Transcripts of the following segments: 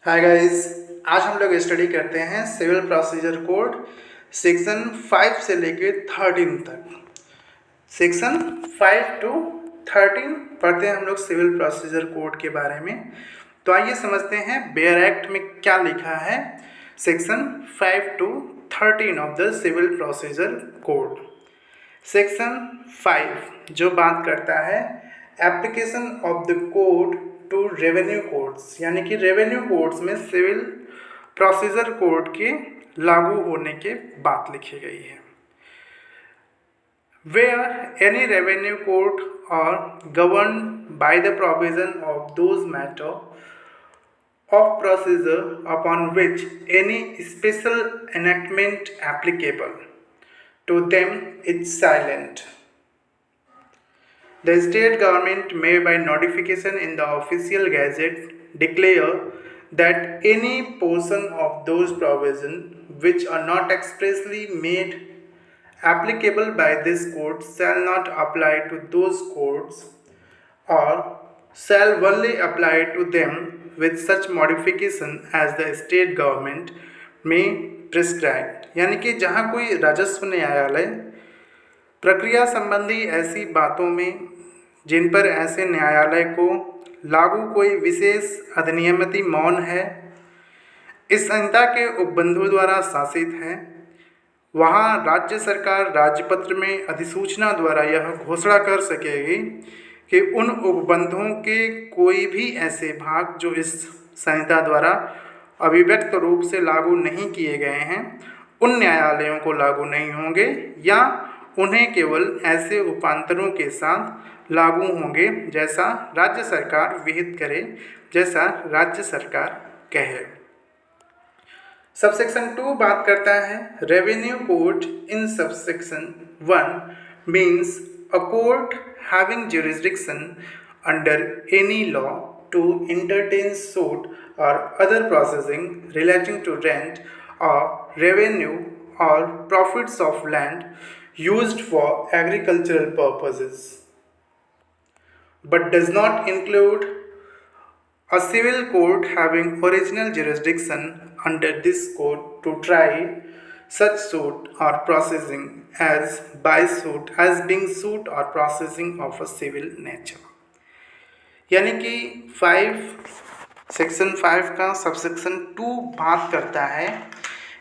Hi guys, आज हम लोग स्टडी करते हैं सिविल प्रोसीजर कोड सेक्शन 5 से लेके 13 तक। सेक्शन 5 to 13 पढ़ते हैं हम लोग सिविल प्रोसीजर कोड के बारे में। तो आइए समझते हैं बेयर एक्ट में क्या लिखा है। Section 5 to 13 of the civil procedure code. Section 5 जो बात करता है application of the code to revenue codes, यानी कि रेवेन्यू कोड्स में सिविल प्रोसीजर कोड के लागू होने के बात लिखी गई है। वेयर एनी रेवेन्यू कोड और govern by the provision of those matter of procedure upon which any special enactment applicable to them is silent. The state government may by notification in the official gazette declare that any portion of those provisions which are not expressly made applicable by this code shall not apply to those codes or shall only apply to them with such modification as the state government may prescribe। यानी कि जहाँ कोई राजस्व न्यायालय प्रक्रिया संबंधी ऐसी बातों में जिन पर ऐसे न्यायालय को लागू कोई विशेष अधिनियमित मौन है, इस संहिता के उपबंधों द्वारा शासित है, वहाँ राज्य सरकार राजपत्र में अधिसूचना द्वारा यह घोषणा कर सकेगी कि उन उपबंधों के कोई भी ऐसे भाग जो इस संहिता द्वारा अभिव्यक्त रूप से लागू नहीं किए गए हैं उन न्यायालयों को लागू नहीं होंगे या उन्हें केवल ऐसे उपांतरों के साथ लागू होंगे जैसा राज्य सरकार विहित करे, जैसा राज्य सरकार कहे। सबसेक्शन 2 बात करता है revenue code in subsection 1 means a court having jurisdiction under any law to entertain suit or other processing relating to rent or revenue or profits of land used for agricultural purposes, but does not include a civil court having original jurisdiction under this code to try such suit or processing as by suit as being suit or processing of a civil nature। यानी कि section 5 का subsection 2 बात करता है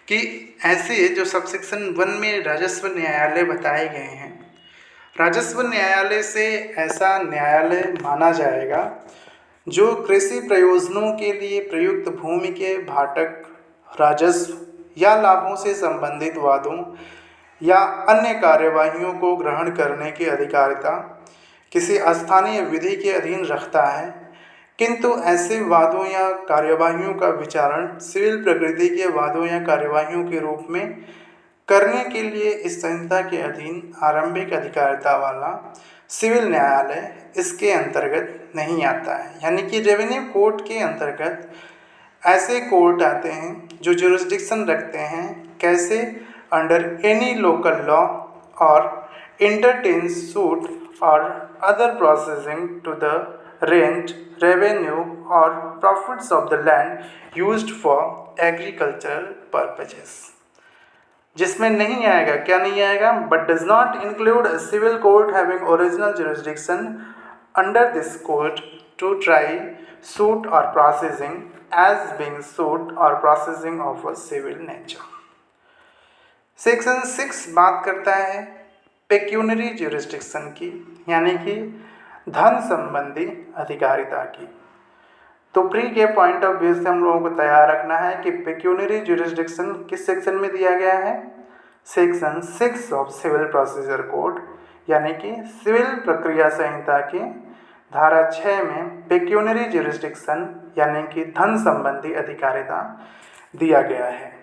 कि ऐसे जो subsection 1 में राजस्व न्यायालय बताए गए हैं, राजस्व न्यायालय से ऐसा न्यायालय माना जाएगा जो कृषि प्रयोजनों के लिए प्रयुक्त भूमि के भाटक राजस्व या लाभों से संबंधित वादों या अन्य कार्यवाहियों को ग्रहण करने की अधिकारिता किसी स्थानीय विधि के अधीन रखता है, किंतु ऐसे वादों या कार्यवाहियों का विचारण सिविल प्रकृति के वादों या कार्यवाहियों के रूप में करने के लिए इस संहिता के अधीन आरंभिक अधिकारिता वाला सिविल न्यायालय इसके अंतर्गत नहीं आता है। यानी कि रेवेन्यू कोर्ट के अंतर्गत ऐसे कोर्ट आते हैं जो जुरिस्डिक्शन रखते हैं कैसे अंडर एनी लोकल लॉ और entertain suit or other processing to the rent, revenue or profits of the land used for agricultural purposes। जिसमें नहीं आएगा, क्या नहीं आएगा, but does not include a civil court having original jurisdiction under this code to try suit or processing as being suit or processing of a civil nature। Section 6 बात करता है pecuniary jurisdiction की, यानी कि धन संबंधी अधिकारिता की। तो प्री के पॉइंट ऑफ व्यू से हम लोगों को तैयार रखना है कि पेक्यूनरी जुरिस्डिक्शन किस सेक्शन में दिया गया है, section 6 of civil procedure code, यानी कि सिविल प्रक्रिया संहिता की धारा 6 में पेक्यूनरी जुरिस्डिक्शन यानी कि धन संबंधी अधिकारिता दिया गया है।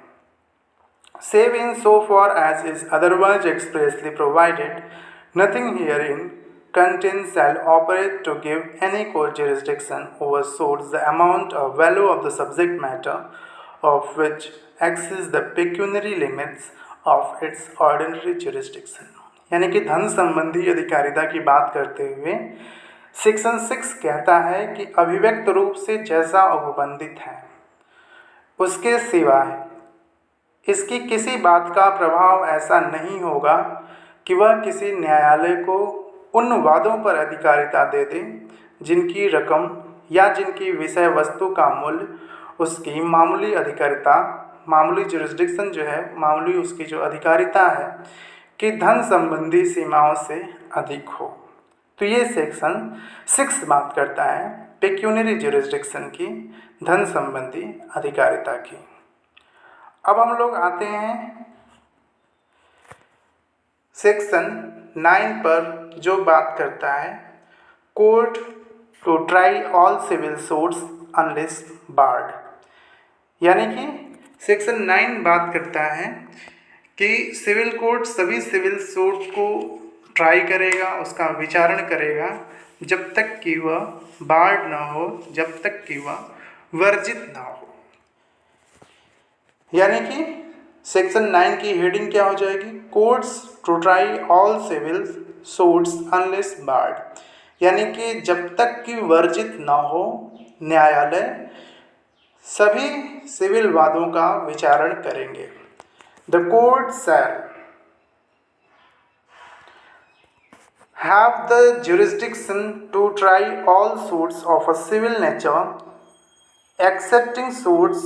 Save in so far as is otherwise expressly provided, nothing herein contained shall operate to give any court jurisdiction over suits the amount or value of the subject matter of which exceeds the pecuniary limits of its ordinary jurisdiction। यानी कि धन संबंधी अधिकारिता की बात करते हुए section 6 कहता है कि अभिव्यक्त रूप से जैसा उपबंधित है उसके सिवाय इसकी किसी बात का प्रभाव ऐसा नहीं होगा कि वह किसी न्यायालय को उन वादों पर अधिकारिता दे दे जिनकी रकम या जिनकी विषय वस्तु का मूल्य उसकी मामूली अधिकारिता, मामूली जुरिस्डिक्शन जो है, मामूली उसकी जो अधिकारिता है कि धन संबंधी सीमाओं से अधिक हो। तो ये सेक्शन 6 बात करता है पेक्यूनरी जुरिस्डिक्शन की, धन संबंधी अधिकारिता की। अब हम लोग आते हैं सेक्शन 9 पर जो बात करता है court to try all civil suits unless barred. यानी कि सेक्शन 9 बात करता है कि सिविल कोर्ट सभी सिविल सूट को ट्राई करेगा, उसका विचारण करेगा जब तक कि वह बार्ड ना हो, जब तक कि वह वर्जित ना हो। यानी कि सेक्शन 9 की हेडिंग क्या हो जाएगी, courts to try all civil suits unless barred. यानी कि जब तक कि वर्जित ना हो न्यायालय सभी सिविल वादों का विचारण करेंगे। The court shell have the jurisdiction to try all suits of a civil nature excepting suits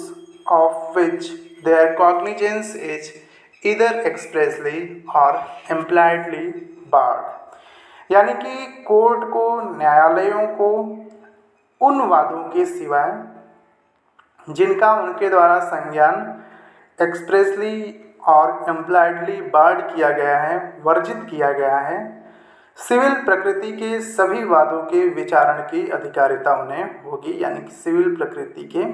of which their cognizance is either expressly or impliedly barred। यानी कि कोर्ट को, न्यायालयों को उन वादों के सिवाय जिनका उनके द्वारा संज्ञान एक्सप्रेसली और इम्प्लाइडली बार्ड किया गया है, वर्जित किया गया है, सिविल प्रकृति के सभी वादों के विचारण की अधिकारिता उन्हें होगी। यानी कि सिविल प्रकृति के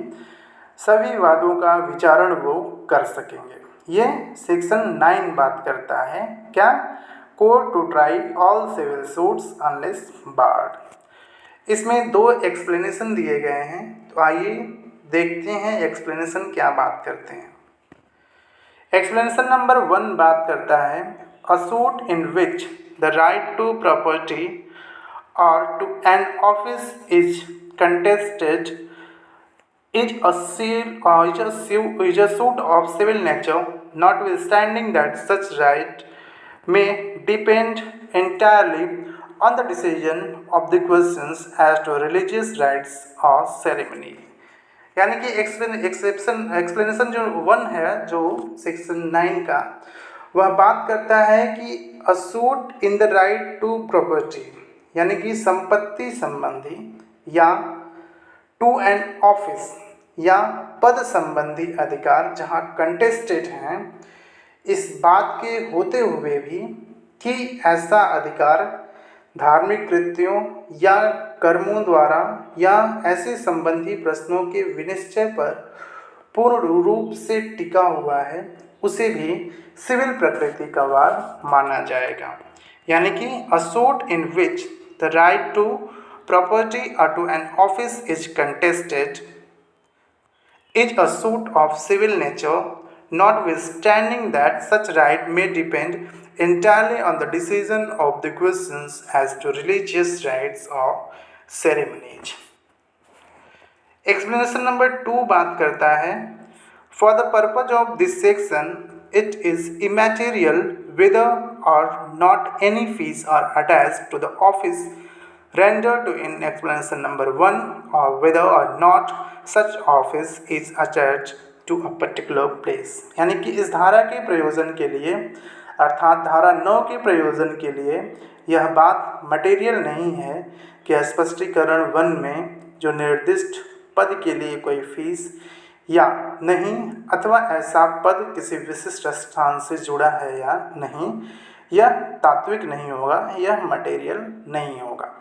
सभी वादों का विचारण वो कर सकेंगे। ये सेक्शन 9 बात करता है क्या, court to try all civil suits unless barred. इसमें 2 एक्सप्लेनेशन दिए गए हैं, तो आइए देखते हैं एक्सप्लेनेशन क्या बात करते हैं। एक्सप्लेनेशन नंबर 1 बात करता है अ suit in which the right to property or to an office is contested is a suit of civil nature, notwithstanding that such right may depend entirely on the decision of the questions as to religious rites or ceremony। यानी कि explanation जो 1 है, जो section 9 का, वह बात करता है कि a suit in the right to property, यानी कि संपत्ति संबंधी, या टू एन ऑफिस या पद संबंधी अधिकार जहाँ कंटेस्टेड हैं, इस बात के होते हुए भी कि ऐसा अधिकार धार्मिक कृत्यों या कर्मों द्वारा या ऐसे संबंधी प्रश्नों के विनिश्चय पर पूर्ण रूप से टिका हुआ है, उसे भी सिविल प्रकृति का वाद माना जाएगा। यानी कि a suit in which the right to property और to an office is contested is a suit of civil nature, notwithstanding that such right may depend entirely on the decision of the questions as to religious rites or ceremonies। Explanation number 2 बात करता है For the purpose of this section, it is immaterial whether or not any fees are attached to the office rendered in explanation number 1 or whether or not such office is attached to a particular place। यानी कि इस धारा के प्रयोजन के लिए, अर्थात धारा 9 के प्रयोजन के लिए यह बात मटेरियल नहीं है कि स्पष्टीकरण 1 में जो निर्दिष्ट पद के लिए कोई फीस या नहीं, अथवा ऐसा पद किसी विशिष्ट स्थान से जुड़ा है या नहीं, यह तात्विक नहीं होगा, यह मटेरियल नहीं होगा।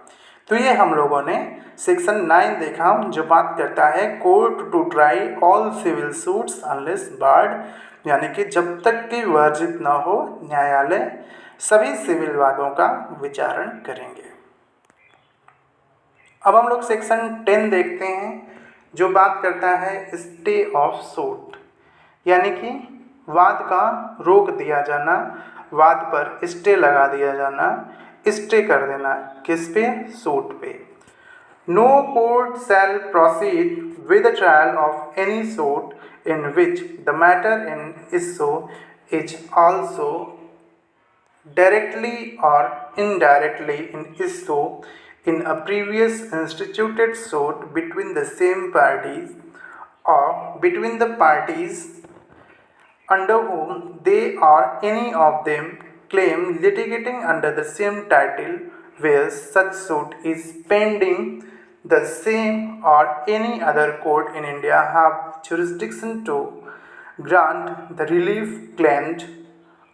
तो ये हम लोगों ने सेक्शन 9 देखा जो बात करता है court to try all civil suits unless barred, यानी कि जब तक कि वर्जित न हो न्यायालय सभी सिविल वादों का विचारण करेंगे। अब हम लोग सेक्शन 10 देखते हैं जो बात करता है स्टे ऑफ सूट, यानी कि वाद का रोक दिया जाना, वाद पर स्टे लगा दिया जाना, स्टे कर देना, किस पे, सूट पे। No court shall proceed with a trial of any sort in which the matter in issue is also directly or indirectly in issue in a previous instituted suit between the same parties or between the parties under whom they or any of them claim litigating under the same title where such suit is pending, the same or any other court in India have jurisdiction to grant the relief claimed,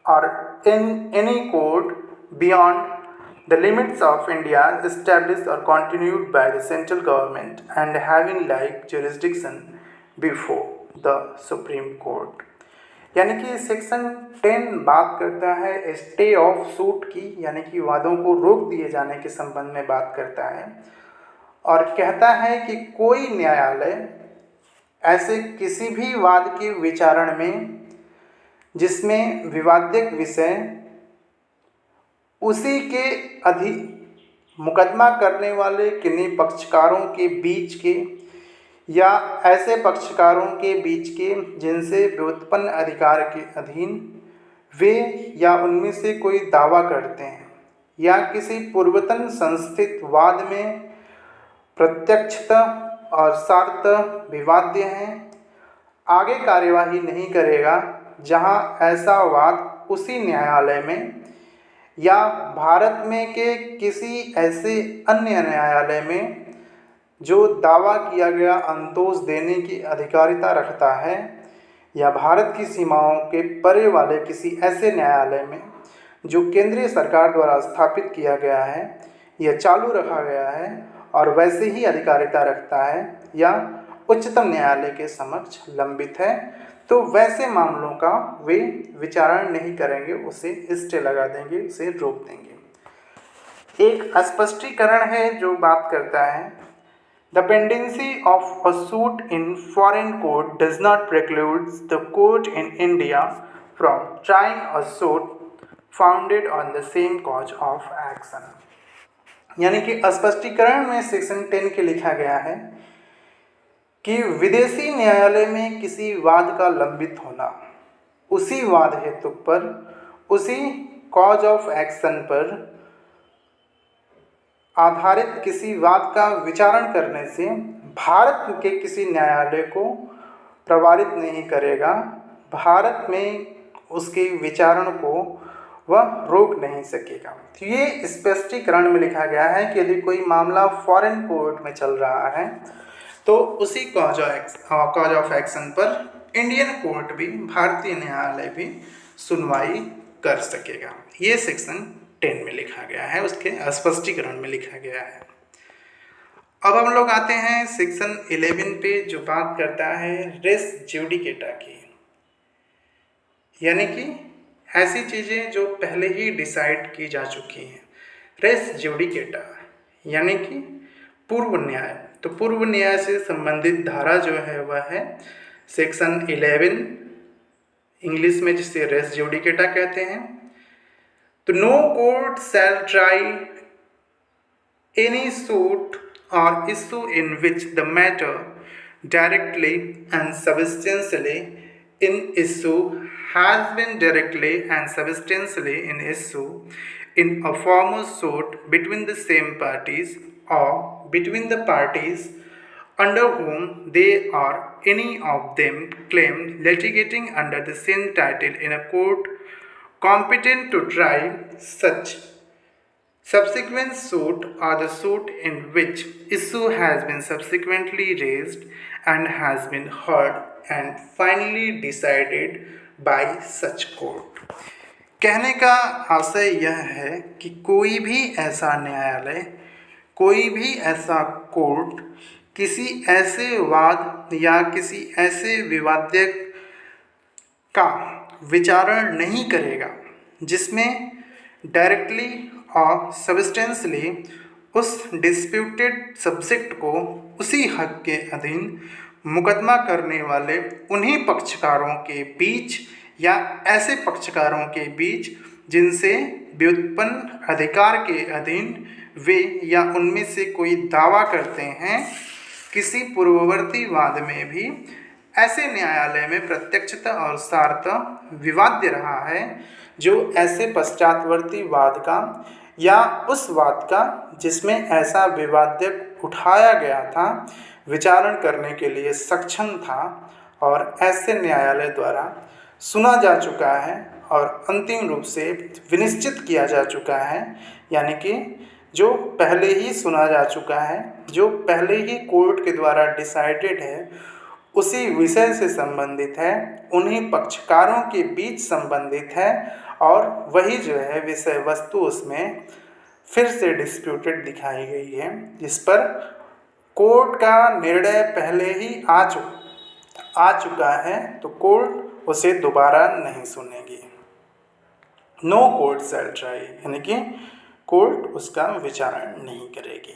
or in any court beyond the limits of India established or continued by the central government and having like jurisdiction before the Supreme Court। यानी कि section 10 बात करता है stay of suit की, यानी कि वादों को रोक दिए जाने के संबंध में बात करता है और कहता है कि कोई न्यायालय ऐसे किसी भी वाद के विचारण में जिसमें विवादित विषय उसी के मुकदमा करने वाले किन्हीं पक्षकारों के बीच के या ऐसे पक्षकारों के बीच के जिनसे व्युत्पन्न अधिकार के अधीन वे या उनमें से कोई दावा करते हैं या किसी पूर्वतन संस्थित वाद में प्रत्यक्षता और सार्थ विवाद्य हैं, आगे कार्यवाही नहीं करेगा जहां ऐसा वाद उसी न्यायालय में या भारत में के किसी ऐसे अन्य न्यायालय में जो दावा किया गया अंतोष देने की अधिकारिता रखता है या भारत की सीमाओं के परे वाले किसी ऐसे न्यायालय में जो केंद्रीय सरकार द्वारा स्थापित किया गया है या चालू रखा गया है और वैसे ही अधिकारिता रखता है या उच्चतम न्यायालय के समक्ष लंबित है, तो वैसे मामलों का वे विचारण नहीं करेंगे, उसे स्टे लगा देंगे, उसे रोक देंगे। एक स्पष्टीकरण है जो बात करता है The pendency of a suit in foreign court does not preclude the court in India from trying a suit founded on the same cause of action। यानी कि स्पष्टीकरण में सेक्शन 10 के लिखा गया है कि विदेशी न्यायालय में किसी वाद का लंबित होना उसी वाद हेतु पर उसी कॉज ऑफ एक्शन पर आधारित किसी वाद का विचारण करने से भारत के किसी न्यायालय को प्रभावित नहीं करेगा, भारत में उसके विचारण को वह रोक नहीं सकेगा। तो ये स्पष्टीकरण में लिखा गया है कि यदि कोई मामला फॉरेन कोर्ट में चल रहा है तो उसी कॉज ऑफ एक्शन पर इंडियन कोर्ट भी, भारतीय न्यायालय भी सुनवाई कर सकेगा। ये सेक्शन 10 में लिखा गया है, उसके स्पष्टीकरण में लिखा गया है। अब हम लोग आते हैं सेक्शन 11 पे जो बात करता है रेस ज्यूडिकेटा की, यानी कि ऐसी चीज़ें जो पहले ही डिसाइड की जा चुकी हैं। रेस ज्यूडिकेटा यानी कि पूर्व न्याय, तो पूर्व न्याय से संबंधित धारा जो है वह है सेक्शन 11, इंग्लिश में जिसे रेस ज्यूडिकेटा कहते हैं। तो no court shall try any suit or issue in which the matter directly and substantially in issue has been directly and substantially in issue in a formal suit between the same parties or between the parties under whom they or any of them claim litigating under the same title in a court competent to try such subsequent suit or the suit in which issue has been subsequently raised and has been heard and finally decided by such court। कहने का आशय यह है कि कोई भी ऐसा न्यायालय, कोई भी ऐसा कोर्ट किसी ऐसे वाद या किसी ऐसे विवाद्य का विचारण नहीं करेगा जिसमें डायरेक्टली और सब्सटेंसली उस डिस्प्यूटेड सब्जेक्ट को उसी हक के अधीन मुकदमा करने वाले उन्हीं पक्षकारों के बीच या ऐसे पक्षकारों के बीच जिनसे व्युत्पन्न अधिकार के अधीन वे या उनमें से कोई दावा करते हैं किसी पूर्ववर्ती वाद में भी ऐसे न्यायालय में प्रत्यक्षता और सारता विवाद्य रहा है जो ऐसे पश्चातवर्ती वाद का या उस वाद का जिसमें ऐसा विवाद्य उठाया गया था विचारण करने के लिए सक्षम था और ऐसे न्यायालय द्वारा सुना जा चुका है और अंतिम रूप से विनिश्चित किया जा चुका है, यानी कि जो पहले ही सुना जा चुका है, जो पहले ही कोर्ट के द्वारा डिसाइडेड है, उसी विषय से संबंधित है, उन्हीं पक्षकारों के बीच संबंधित है और वही जो है विषय वस्तु उसमें फिर से डिस्प्यूटेड दिखाई गई है, जिस पर कोर्ट का निर्णय पहले ही आ चुका है, तो कोर्ट उसे दोबारा नहीं सुनेगी। नो कोर्ट शैल ट्राई, यानी कि कोर्ट उसका विचारण नहीं करेगी।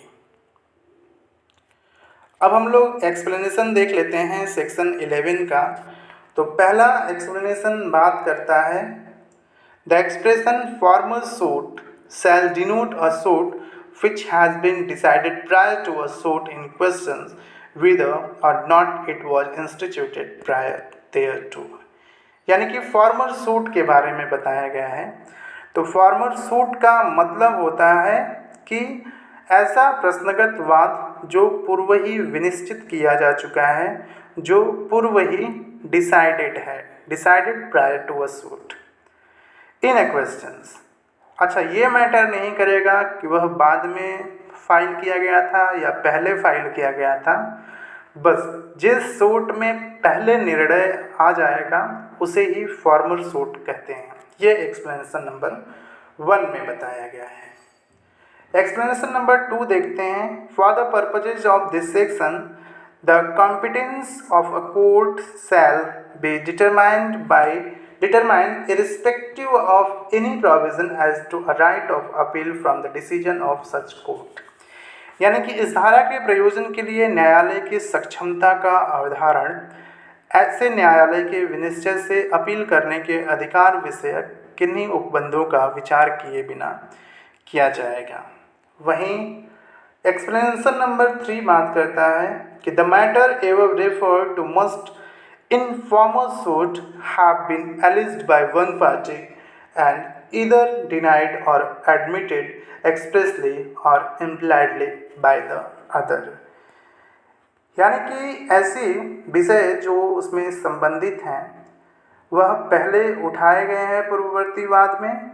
अब हम लोग एक्सप्लेनेशन देख लेते हैं सेक्शन 11 का। तो पहला एक्सप्लेनेशन बात करता है the expression formal suit shall denote a suit which has been decided prior to a suit in questions whether or not it was instituted prior thereto, यानी कि फॉर्मल सूट के बारे में बताया गया है। तो फॉर्मल सूट का मतलब होता है कि ऐसा प्रश्नगत वाद जो पूर्व ही विनिश्चित किया जा चुका है, जो पूर्व ही डिसाइडेड है, decided prior to a suit in a questions. अच्छा, ये मैटर नहीं करेगा कि वह बाद में फाइल किया गया था या पहले फाइल किया गया था, बस जिस सूट में पहले निर्णय आ जाएगा उसे ही फॉर्मल सूट कहते हैं। ये एक्सप्लेनेशन नंबर 1 में बताया गया है। एक्सप्लेनेशन नंबर 2 देखते हैं। For the purposes of this section the competence of a court shall be determined irrespective of any provision as to a right of appeal from the decision of such court, यानी कि इस धारा के प्रयोजन के लिए न्यायालय की सक्षमता का अवधारण ऐसे न्यायालय के विनिश्चय से अपील करने के अधिकार विषयक किन्हीं उपबंधों का विचार किए बिना किया जाएगा। वहीं एक्सप्लेनेशन नंबर 3 बात करता है कि the matter ever referred to must in former suit have been alleged by one party and either denied or admitted expressly or impliedly by the other, यानी कि ऐसे विषय जो उसमें संबंधित हैं वह पहले उठाए गए हैं पूर्ववर्ती वाद में,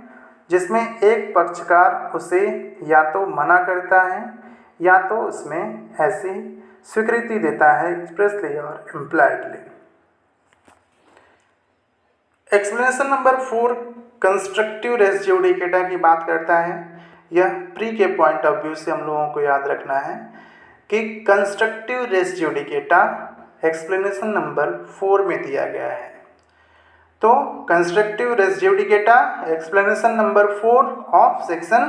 जिसमें एक पक्षकार उसे या तो मना करता है या तो उसमें ऐसी स्वीकृति देता है एक्सप्रेसली और impliedly. Explanation number 4 constructive res judicata की बात करता है। यह प्री के पॉइंट ऑफ व्यू से हम लोगों को याद रखना है कि constructive res judicata explanation number 4 में दिया गया है। तो constructive res judicata explanation number 4 of section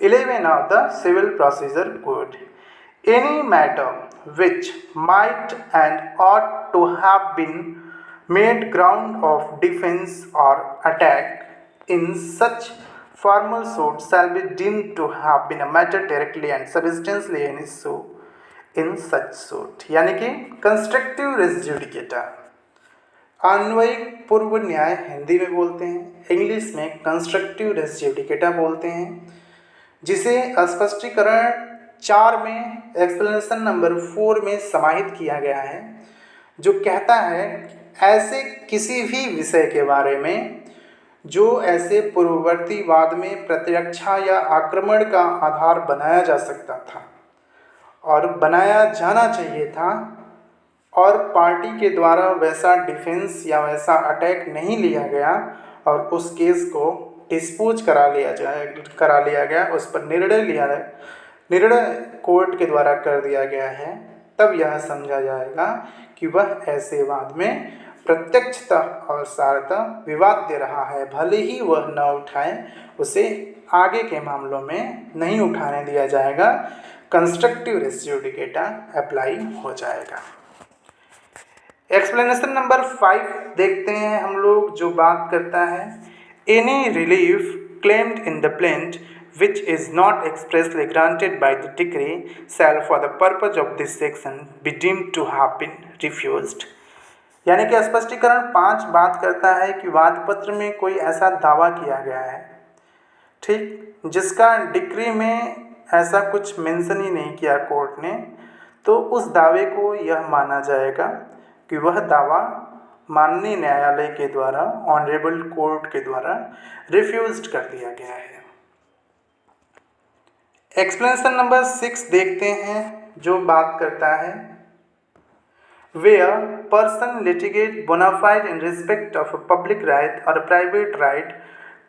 11 of the civil procedure code, any matter which might and ought to have been made ground of defense or attack in such formal suit shall be deemed to have been a matter directly and substantially in issue in such suit, यानी कि constructive res ज्यूडिकेटा अन्वयिक पूर्व न्याय हिंदी में बोलते हैं, English में constructive res ज्यूडिकेटा बोलते हैं, जिसे स्पष्टीकरण 4 में एक्सप्लेनेशन नंबर 4 में समाहित किया गया है, जो कहता है ऐसे किसी भी विषय के बारे में जो ऐसे पूर्ववर्ती वाद में प्रतिरक्षा या आक्रमण का आधार बनाया जा सकता था और बनाया जाना चाहिए था और पार्टी के द्वारा वैसा डिफेंस या वैसा अटैक नहीं लिया गया और उस केस को डिस्पोज करा लिया गया, उस पर निर्णय कोर्ट के द्वारा कर दिया गया है, तब यह समझा जाएगा कि वह ऐसे वाद में प्रत्यक्षता और सारता विवाद्य रहा है। भले ही वह न उठाए, उसे आगे के मामलों में नहीं उठाने दिया जाएगा, कंस्ट्रक्टिव रेस ज्यूडिकेटा अप्लाई हो जाएगा। एक्सप्लेनेशन नंबर 5 देखते हैं हम लोग, जो बात करता है any relief claimed in the plaint which is not expressly granted by the decree shall for the purpose of this section be deemed to have been refused। यानी कि स्पष्टीकरण 5 बात करता है कि वाद पत्र में कोई ऐसा दावा किया गया है, ठीक, जिसका डिक्री में ऐसा कुछ मेंशन ही नहीं किया कोर्ट ने, तो उस दावे को यह माना जाएगा कि वह दावा माननीय न्यायालय के द्वारा, ऑनरेबल कोर्ट के द्वारा रिफ्यूज्ड कर दिया गया है। एक्सप्लेनेशन नंबर 6 देखते हैं, जो बात करता है where person litigate bona fide in respect of a public right or a private right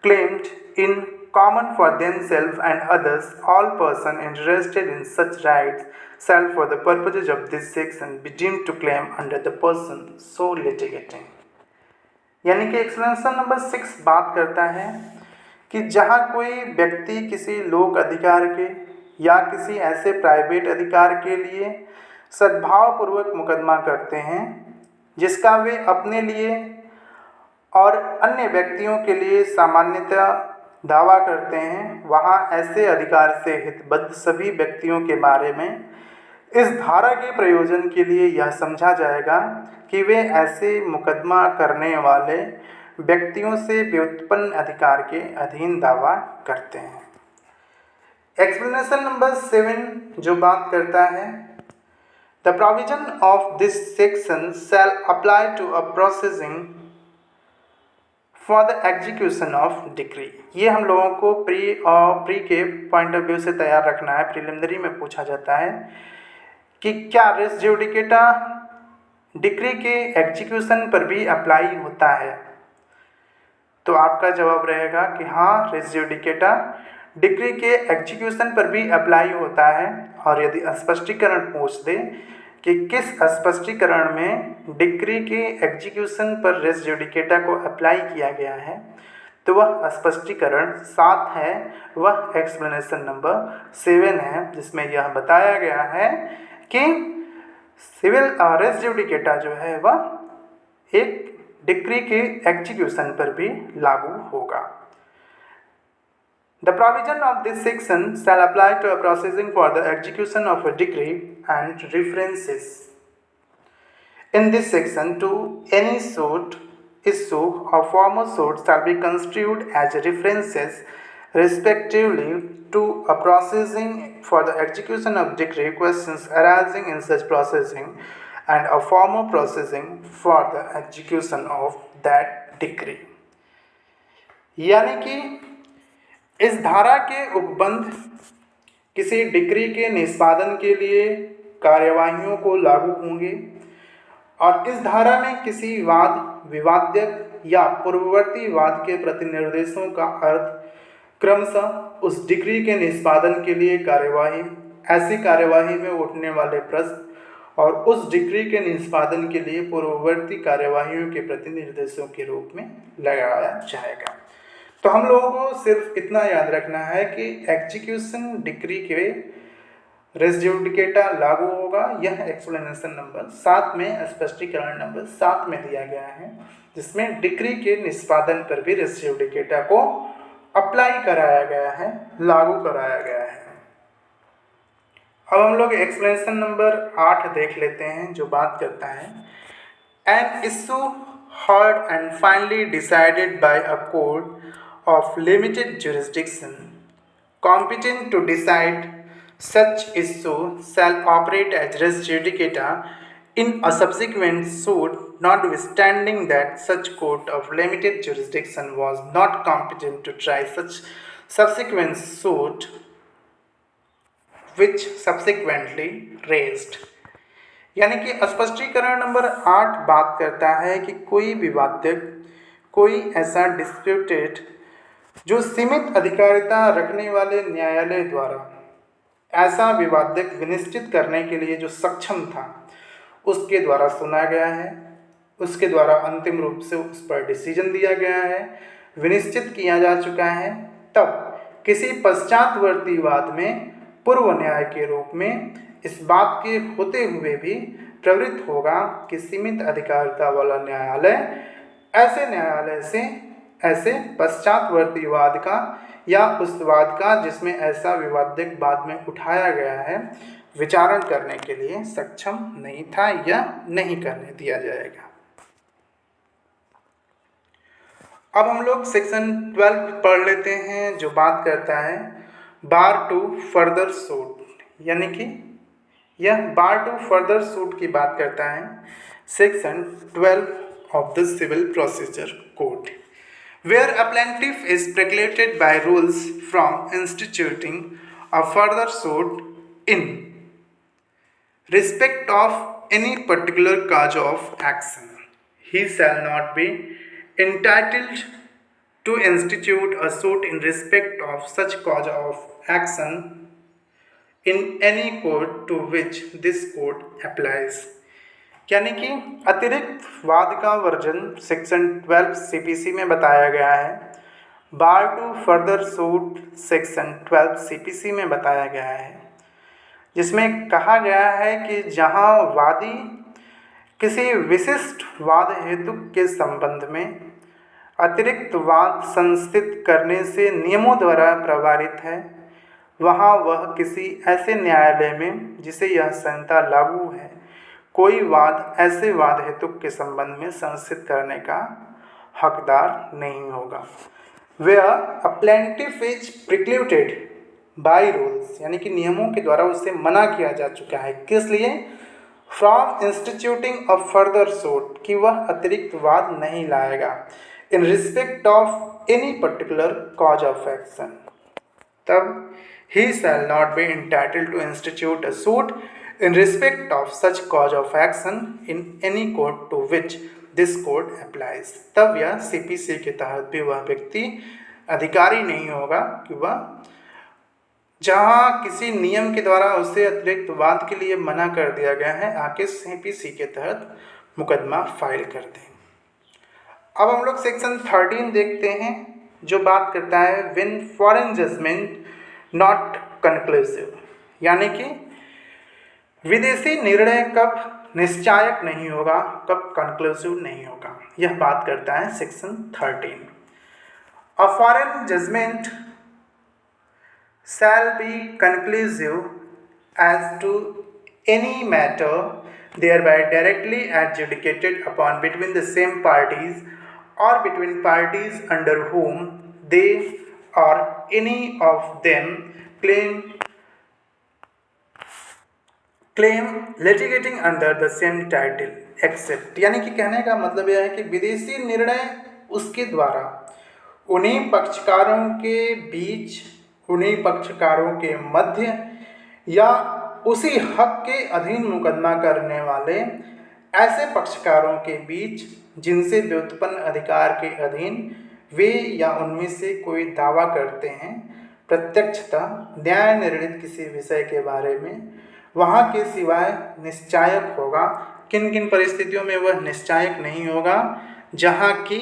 claimed in common for themselves and others, all person interested in such rights shall for the purposes of this section be deemed to claim under the person so litigating। यानी कि explanation number 6 बात करता है कि जहाँ कोई व्यक्ति किसी लोक अधिकार के या किसी ऐसे प्राइवेट अधिकार के लिए सद्भावपूर्वक मुकदमा करते हैं जिसका वे अपने लिए और अन्य व्यक्तियों के लिए सामान्यतः दावा करते हैं, वहाँ ऐसे अधिकार से हितबद्ध सभी व्यक्तियों के बारे में इस धारा के प्रयोजन के लिए यह समझा जाएगा कि वे ऐसे मुकदमा करने वाले व्यक्तियों से व्युत्पन्न अधिकार के अधीन दावा करते हैं। एक्सप्लेनेशन नंबर 7 जो बात करता है The provision of this section shall apply to a processing for the execution of decree। ये हम लोगों को प्री के पॉइंट ऑफ व्यू से तैयार रखना है। प्रिलिमिनरी में पूछा जाता है कि क्या रेस ज्यूडिकेटा डिक्री के एग्जीक्यूशन पर भी अप्लाई होता है, तो आपका जवाब रहेगा कि हाँ, रेस ज्यूडिकेटा डिक्री के एग्जीक्यूशन पर भी अप्लाई होता है। और यदि स्पष्टीकरण पूछ दे कि किस स्पष्टीकरण में डिक्री के एग्जीक्यूशन पर रेस ज्यूडिकेटा को अप्लाई किया गया है, तो वह स्पष्टीकरण 7 है, वह एक्सप्लेनेशन नंबर 7 है, जिसमें यह बताया गया है कि सिविल रेस ज्यूडिकेटा जो है वह एक डिक्री के एग्जीक्यूशन पर भी लागू होगा। The provision of this section shall apply to a processing for the execution of a decree and references in this section to any suit issue or form of suit shall be construed as references respectively to a processing for the execution of decree, questions arising in such processing and a form of processing for the execution of that decree। यानी कि इस धारा के उपबंध किसी decree के निष्पादन के लिए कार्यवाहियों को लागू होंगे और इस धारा में किसी वाद, विवाद्यक या पूर्ववर्ती वाद के प्रतिनिर्देशों का अर्थ क्रमशः उस डिक्री के निष्पादन के लिए कार्यवाही, ऐसी कार्यवाही में उठने वाले प्रश्न और उस डिक्री के निष्पादन के लिए पूर्ववर्ती कार्यवाहियों के प्रतिनिर्देशों के रूप में लगाया जाएगा। तो हम लोगों को सिर्फ इतना याद रखना है कि एग्जीक्यूशन डिक्री के रेस ज्यूडिकेटा लागू होगा। यह एक्सप्लेनेशन नंबर 7 में, स्पष्टीकरण नंबर 7 में दिया गया है, जिसमें डिक्री के निष्पादन पर भी रेस ज्यूडिकेटा को अप्लाई कराया गया है, लागू कराया गया है। अब हम लोग एक्सप्लेनेशन नंबर 8 देख लेते हैं, जो बात करता है an issue heard and finally decided by a court of limited jurisdiction competent to decide such issue shall operate as res judicata in a subsequent suit, notwithstanding that such court of limited jurisdiction was not competent to try such subsequent suit which subsequently raised। यानी कि स्पष्टीकरण number 8 बात करता है कि कोई विवादक, कोई ऐसा डिस्प्यूटेड जो सीमित अधिकारिता रखने वाले न्यायालय द्वारा ऐसा विवादक विनिश्चित करने के लिए जो सक्षम था, उसके द्वारा सुना गया है, उसके द्वारा अंतिम रूप से उस पर डिसीजन दिया गया है, विनिश्चित किया जा चुका है, तब किसी पश्चातवर्ती वाद में पूर्व न्याय के रूप में इस बात के होते हुए भी प्रवृत्त होगा कि सीमित अधिकारिता वाला न्यायालय ऐसे न्यायालय से ऐसे पश्चातवर्ती वाद का या उस वाद का जिसमें ऐसा विवादित बाद में उठाया गया है विचारण करने के लिए सक्षम नहीं था या नहीं करने दिया जाएगा। अब हम लोग सेक्शन 12 पढ़ लेते हैं जो बात करता है बार टू फर्दर सूट, यानी कि यह बार टू फर्दर सूट की बात करता है। Section 12 of the civil procedure code, where a plaintiff is precluded by rules from instituting a further suit in respect of any particular cause of action, he shall not be entitled to institute a suit in respect of such cause of action in any court to which this code applies। यानी कि अतिरिक्त वाद का version section 12 CPC में बताया गया है, bar to further suit section 12 CPC में बताया गया है, जिसमें कहा गया है कि जहां वादी किसी विशिष्ट वाद हेतु के संबंध में अतिरिक्त वाद संस्थित करने से नियमों द्वारा प्रभावित है, वहां वह किसी ऐसे न्यायालय में जिसे यह संहिता लागू है कोई वाद ऐसे वाद हेतु के संबंध में संस्थित करने का हकदार नहीं होगा। Where a plaintiff is precluded by rules, यानी कि नियमों के द्वारा उससे मना किया जा चुका है, किस लिए? From instituting a further suit, कि वह अतिरिक्त वाद नहीं लाएगा in respect of any particular cause of action, तब he shall not be entitled to institute a suit in respect of such cause of action in any court to which this code applies। तब यह CPC के तहत भी वह व्यक्ति अधिकारी नहीं होगा कि वह जहां किसी नियम के द्वारा उसे अतिरिक्त वाद के लिए मना कर दिया गया है आके सीपीसी के तहत मुकदमा फाइल कर दें। अब हम लोग सेक्शन 13 देखते हैं जो बात करता है when foreign judgment not conclusive, यानी कि विदेशी निर्णय कब निश्चायक नहीं होगा, कब कंक्लूसिव नहीं होगा, यह बात करता है section 13। A foreign judgment shall be conclusive as to any matter thereby directly adjudicated upon between the same parties or between parties under whom they or any of them claim litigating under the same title except, यानी कि कहने का मतलब यह है कि विदेशी निर्णय उसके द्वारा उन्हीं पक्षकारों के बीच, उन्हीं पक्षकारों के मध्य या उसी हक के अधीन मुकदमा करने वाले ऐसे पक्षकारों के बीच जिनसे व्युत्पन्न अधिकार के अधीन वे या उनमें से कोई दावा करते हैं प्रत्यक्षतः न्याय निर्णित किसी विषय के बारे में, वहाँ के सिवाय निश्चायक होगा। किन किन परिस्थितियों में वह निश्चायक नहीं होगा? जहाँ की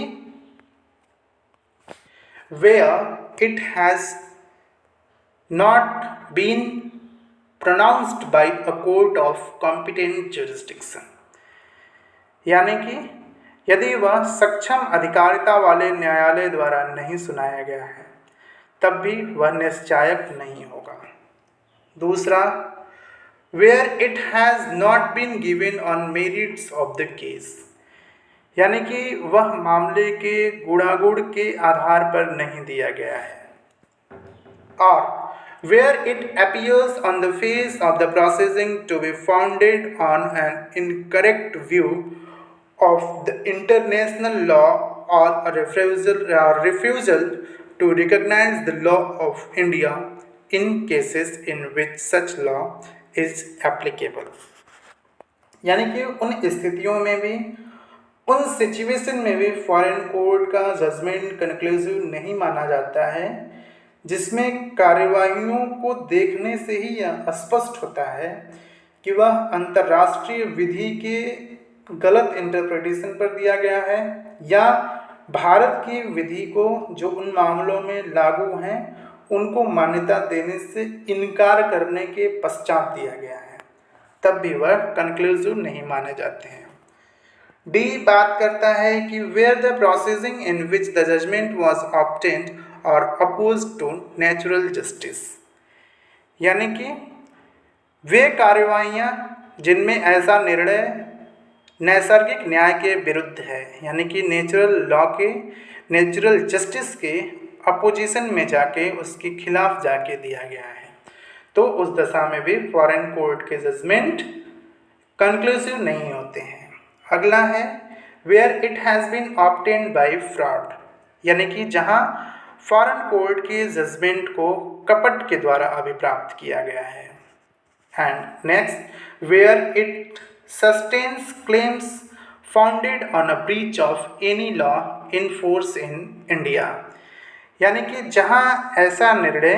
where it has not been pronounced by a court of competent jurisdiction, यानी कि यदि वह सक्षम अधिकारिता वाले न्यायालय द्वारा नहीं सुनाया गया है तब भी वह निश्चायक नहीं होगा। दूसरा, where it has not been given on merits of the case, यानी कि वह मामले के गुणागुण के आधार पर नहीं दिया गया है। और where it appears on the face of the proceeding to be founded on an incorrect view of the international law or a refusal to recognize the law of India in cases in which such law is applicable, यानी कि उन स्थितियों में भी, उन situation में भी foreign court का जजमेंट कंक्लूसिव नहीं माना जाता है जिसमें कार्यवाहियों को देखने से ही यह स्पष्ट होता है कि वह अंतर्राष्ट्रीय विधि के गलत इंटरप्रिटेशन पर दिया गया है या भारत की विधि को जो उन मामलों में लागू हैं उनको मान्यता देने से इनकार करने के पश्चात दिया गया है, तब भी वह कंक्लूसिव नहीं माने जाते हैं। डी बात करता है कि where the processing in which the judgment was obtained और अपोज टू नेचुरल जस्टिस, यानी कि वे कार्रवाइयाँ जिनमें ऐसा निर्णय नैसर्गिक न्याय के विरुद्ध है, यानी कि नेचुरल लॉ के, नेचुरल जस्टिस के अपोजिशन में जाके उसके खिलाफ जाके दिया गया है, तो उस दशा में भी फॉरेन कोर्ट के जजमेंट कंक्लूसिव नहीं होते हैं। अगला है where it has been obtained by fraud, यानी कि जहाँ फॉरेन कोर्ट के जजमेंट को कपट के द्वारा अभिप्राप्त किया गया है। And next where it sustains claims founded on a breach of any law in force in India, यानी कि जहाँ ऐसा निर्णय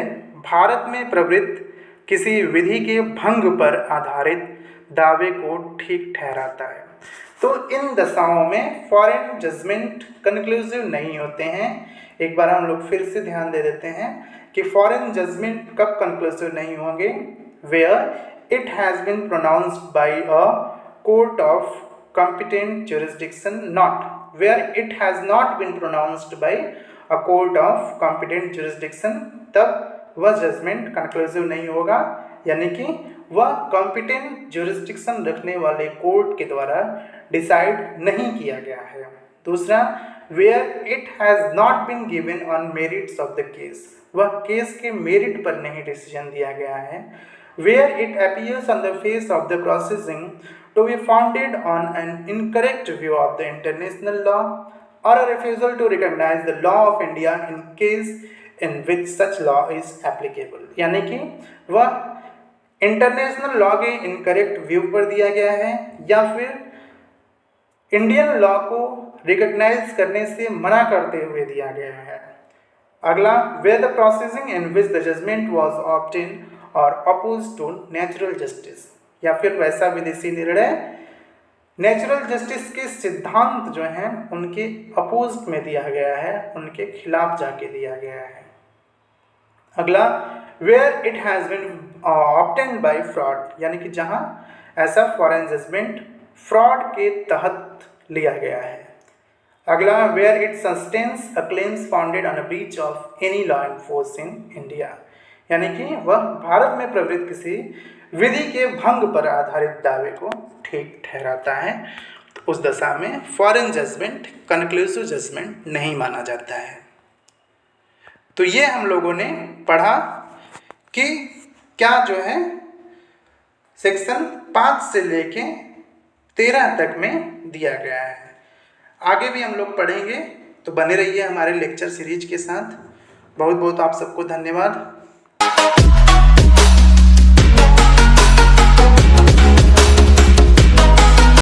भारत में प्रवृत्त किसी विधि के भंग पर आधारित दावे को ठीक ठहराता है। तो इन दशाओं में फॉरेन जजमेंट कंक्लूसिव नहीं होते हैं। एक बार हम लोग फिर से ध्यान दे देते हैं कि फॉरेन जजमेंट कब कंक्लूसिव नहीं होंगे, where it has been pronounced by a court of competent jurisdiction, not where it has not been pronounced by a court of competent jurisdiction, तब वह जजमेंट कंक्लूसिव नहीं होगा, यानी कि वह कॉम्पिटेंट जुरिस्डिक्शन रखने वाले कोर्ट के द्वारा डिसाइड नहीं किया गया है। दूसरा, where it has not been given on merits of the case, वह केस के मेरिट पर नहीं डिसीजन दिया गया है। Where it appears on the face of the processing to be founded on an incorrect view of the international law or a refusal to recognize the law of India in case in which such law is applicable, यानी कि वह international law के incorrect view पर दिया गया है या फिर इंडियन लॉ को रिकॉग्नाइज करने से मना करते हुए दिया गया है। अगला, where the processing in which the judgment was obtained or opposed to natural justice, या फिर वैसा विदेशी निर्णय नेचुरल जस्टिस के सिद्धांत जो हैं उनके अपोजिट में दिया गया है, उनके खिलाफ जाके दिया गया है। अगला, where it has been obtained by fraud, यानी कि जहां ऐसा फॉरेन जजमेंट फ्रॉड के तहत लिया गया है। अगला, where it sustains a claims founded on a breach of any law in force in India, यानी कि वह भारत में प्रवृत्त किसी विधि के भंग पर आधारित दावे को ठीक ठहराता है, तो उस दशा में फॉरेन जजमेंट कंक्लूसिव जजमेंट नहीं माना जाता है। तो ये हम लोगों ने पढ़ा कि क्या जो है सेक्शन 5 से लेके 13 तक में दिया गया है। आगे भी हम लोग पढ़ेंगे, तो बने रहिए हमारे लेक्चर सीरीज के साथ। बहुत बहुत आप सबको धन्यवाद।